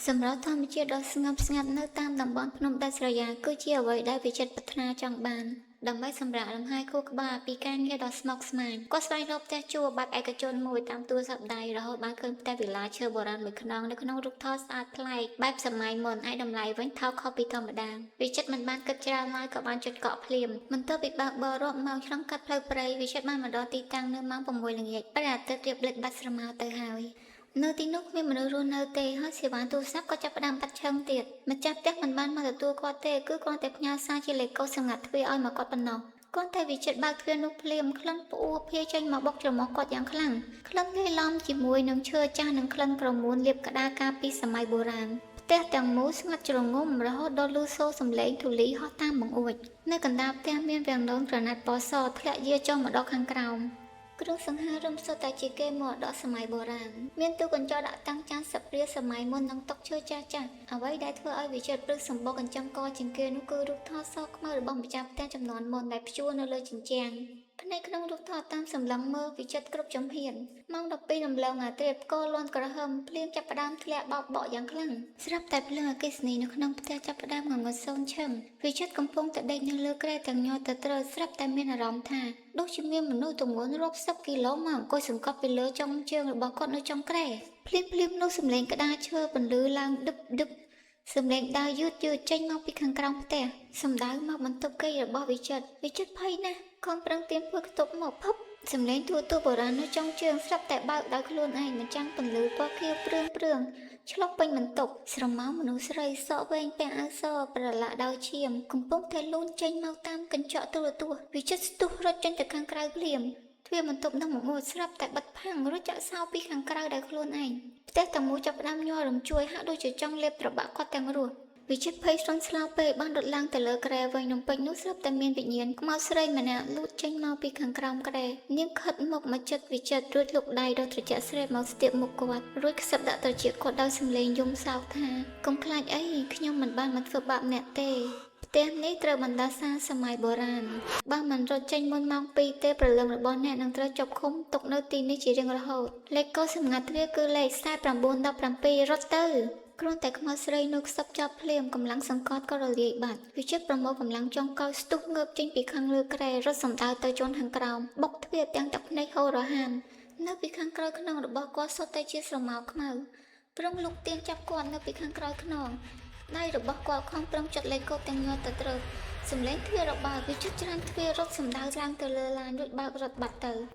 សម្រាប់ធម្មជាតិដ៏ស្ងប់ស្ងាត់នៅតាមតំបន់ភ្នំដាច់ស្រយាលគឺជាអ្វីដែលវិចិត្រប្រាថ្នាចង់បានដើម្បីសម្រាកលំហែខួរក្បាលពីការងារដ៏ស្មុគស្មាញគាត់ស្វែងរកផ្ទះជួលបែបឯកជនមួយតាមទូរស័ព្ទដៃរហូតបានឃើញផ្ទះវិឡាឈើបុរាណមួយខ្នងនៅក្នុងរូបថតស្អាតប្លែកបែបសម័យមុនឯតម្លៃវិញថោកខុសពីធម្មតាវិចិត្រមិនបានគិតច្រើនឡើយក៏បានចុចកក់ភ្លាមបន្ទាប់ពីបើកបររាប់ម៉ោងឆ្លងកាត់ផ្លូវព្រៃវិចិត្របានមកដល់ទីតាំងនៅម៉ោង6ល្ងាចព្រះអាទិត្យរៀបលិចបាត់ស្រមោលទៅហើយនៅទីនោះគ្មានមនុស្សរស់នៅទេហើយសេវាទូរស័ព្ទក៏ចាប់ផ្ដើមបាត់ឈឹងទៀតម្ចាស់ផ្ទះមិនបានមកទទួលគាត់ទេគឺគ្រាន់តែផ្ញើសារជាលេខកូដសម្ងាត់ទ្វារឲ្យមកគាត់ប៉ុណ្ណោះគ្រាន់តែវិចិត្របើកទ្វារនោះភ្លាមក្លិនផ្អួរភាចេញមកបុកច្រមុះគាត់យ៉ាងខ្លាំងក្លិនលាយឡំជាមួយនឹងឈើចាស់និងក្លិនក្រមួនលាបក្តារកាលពីសម័យបុរាណផ្ទះទាំងមូលស្ងាត់ជ្រងំរហូតដល់លឺសូរសំឡេងធូលីហោះតាមបង្អួចនៅកណ្ដាលផ្ទះមានវាំងននក្រណាត់ពណ៌សធ្លាក់យាចុះមកដល់ខាងក្រោមគ្រឿងសង្ហារឹមសុទ្ធតែជាគេមរតកសម័យបុរាណមានទូកញ្ចក់ដាក់តាំងចានសាព្រាសម័យមុននិងតុឈើចាស់ចាស់អ្វីដែលធ្វើឲ្យវិចិត្រព្រឹកសម្បុកកញ្ចឹមកជាងគេនោះគឺរូបថតសខ្មៅរបស់ម្ចាស់ផ្ទះចំនួនមុនដែលព្យួរនៅលើជញ្ជាំងផ្នែកក្នុងរូបថតតាមសម្លឹងមើលវិចិត្រគ្រប់ចំហៀនម៉ោង12រំលងអាធ្រាត្រផ្គរលាន់ក្រហមភ្លៀងចាប់ផ្ដើមធ្លាក់បោកបក់យ៉ាងខ្លាំងស្រាប់តែភ្លើងអគ្គិសនីនៅក្នុងផ្ទះចាប់ផ្ដើមងងឹតសូន្យឈឹងវិចិត្រកំពុងតែដេកនៅលើគ្រែទាំងញ័រទៅត្រូវស្រាប់តែមានអារម្មណ៍ថាដូចជាមានមនុស្សទម្ងន់រាប់សិបគីឡូមកអង្គុយសង្កត់ពីលើចុងជើងរបស់គាត់នៅចុងគ្រែភ្លាមនោះសំឡេងក្តារឈើបន្លឺឡើងឌឹបឌឹបសំឡេងដើរយឺតចេញមកពីខាងក្រោមផ្ទះសំដៅមកបន្ទប់គេរបស់វិចិត្រភ័យណាស់ខំប្រឹងទាញធ្វើខ្ទប់មកភពសំឡេងទូបុរាណនៅចុងជើងស្រាប់តែបើកដោយខ្លួនឯងមិនចាំងពន្លឺពណ៌ខៀវព្រឿងឆ្លុះពេញបន្ទប់ស្រមោលមនុស្សស្រីសក់វែងពាក់អាវសប្រឡាក់ដោយឈាមកំពុងតែលូនចេញមកតាមកញ្ចក់ទូរទស្សន៍វិចិត្រស្ទុះរត់ចេញទៅខាងក្រៅភ្លាមទ្វារបន្ទប់នឹងមកមួយស្រាប់តែបិទផាំងរួចចាក់សោពីខាងក្រៅដោយខ្លួនឯងផ្ទះទាំងមូលចាប់ផ្ដើមញ័ររំជួយហាក់ដូចជាចង់លេបត្របាក់គាត់ទាំងរស់វិចិត្រភ័យស្លន់ស្លោពេកបានរត់ឡើងទៅលើគ្រែវិញនំពេញនោះស្រាប់តែមានវិញ្ញាណខ្មោចស្រីម្នាក់លូតចេញមកពីខាងក្រោមគ្រែនាងខិតមុខមកចិត្តវិចិត្ររួចលុកដៃដ៏ត្រជាក់ស្រេបមកស្ទាបមុខគាត់រួចខ្សឹបដាក់ត្រចៀកគាត់ដោយសំឡេងយំសោកថាកុំខ្លាចអីខ្ញុំមិនបានមកធ្វើបាបអ្នកទេផ្ទះនេះត្រូវបណ្ដាសាសម័យបុរាណបើមិនរត់ចេញមុនម៉ោង2ទេព្រលឹងរបស់អ្នកនឹងត្រូវជាប់ឃុំទុកនៅទីនេះជារៀងរហូតលេខកូដសម្ងាត់ទ្វារគឺលេខ4917រត់ទៅគ្រាន់តែខ្មោចស្រីនោះខ្សឹបចាប់ភ្លាមកម្លាំងសង្កត់ក៏រលាយបាត់វិចិត្រប្រមូលកម្លាំងចុងកោស្ទុះងើបចេញពីខាងលើគ្រែរត់សម្ដៅទៅជន់ខាងក្រោមបុកទ្វារទាំងទឹកភ្នែកហូររហាមនៅពីខាងក្រោយខ្នងរបស់គាត់សុទ្ធតែជាស្រមោលខ្មៅប្រឹងលុកទៀនចាប់គាត់នៅពីខាងក្រោយខ្នងដៃរបស់គាត់ខំប្រឹងចុចលេខកូដទាំងញ័រទៅត្រូវសំឡេងទ្វាររបស់វិចិត្រច្រានទ្វាររត់សម្ដៅឡើងទៅលើឡានរួចបើករត់បាត់ទៅ